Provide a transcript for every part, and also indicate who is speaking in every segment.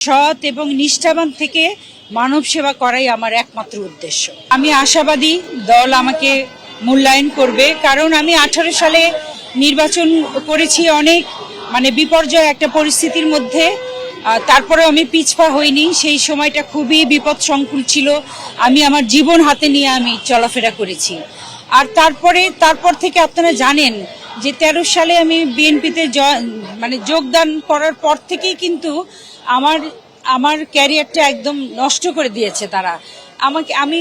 Speaker 1: সৎ এবং নিষ্ঠাবান থেকে মানব সেবা করাই আমার একমাত্র উদ্দেশ্য। আমি আশাবাদী দল আমাকে মূল্যায়ন করবে, কারণ আমি 18 সালে নির্বাচন করেছি অনেক বিপর্যয় একটা পরিস্থিতির মধ্যে। তারপরে আমি পিছপা হইনি। সেই সময়টা খুবই বিপদ সংকুল ছিল। আমি আমার জীবন হাতে নিয়ে আমি চলাফেরা করেছি। আর তারপর থেকে আপনারা জানেন যে 13 সালে আমি বিএনপিতে যোগদান করার পর থেকেই কিন্তু আমার ক্যারিয়ারটা একদম নষ্ট করে দিয়েছে তারা। আমি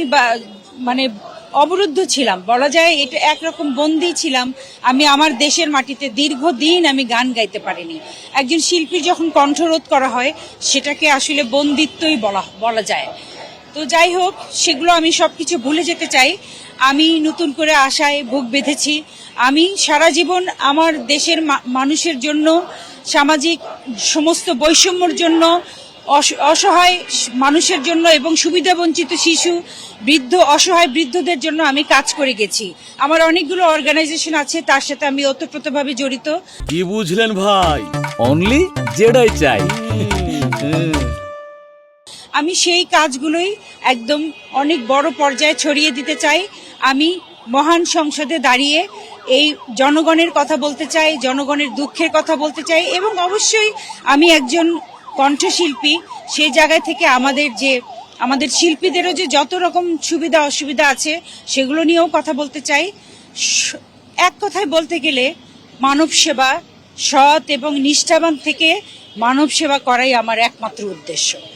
Speaker 1: অবরুদ্ধ ছিলাম, বলা যায় এটা একরকম বন্দী ছিলাম। আমি আমার দেশের মাটিতে দীর্ঘদিন আমি গান গাইতে পারিনি। একজন শিল্পীর যখন কণ্ঠরোধ করা হয় সেটাকে আসলে বন্দিত্বই বলা যায়। তো যাই হোক, সেগুলো আমি সবকিছু ভুলে যেতে চাই। আমি নতুন করে আশায় বুক বেঁধেছি। আমি সারা জীবন আমার দেশের মানুষের জন্য, সামাজিক সমস্ত বৈষম্যর জন্য, অসহায় মানুষের জন্য এবং সুবিধাবঞ্চিত শিশু, বৃদ্ধ, অসহায় বৃদ্ধদের জন্য আমি কাজ করে গেছি। আমার অনেকগুলো অর্গানাইজেশন আছে, তার সাথে আমি ওতপ্রোতভাবে জড়িত।
Speaker 2: কি বুঝলেন ভাই?
Speaker 3: অনলি যেটাই চাই।
Speaker 1: আমি সেই কাজগুলোই একদম অনেক বড় পর্যায়ে ছড়িয়ে দিতে চাই। আমি মহান সংসদে দাঁড়িয়ে এই জনগণের কথা বলতে চাই, জনগণের দুঃখের কথা বলতে চাই, এবং অবশ্যই আমি একজন কণ্ঠশিল্পী। সেই জায়গায় থেকে আমাদের শিল্পীদেরও যে যত রকম সুবিধা অসুবিধা আছে সেগুলো নিয়েও কথা বলতে চাই। এক কথায় বলতে গেলে মানব সেবা, সৎ এবং নিষ্ঠাবান থেকে মানব সেবা করাই আমার একমাত্র উদ্দেশ্য।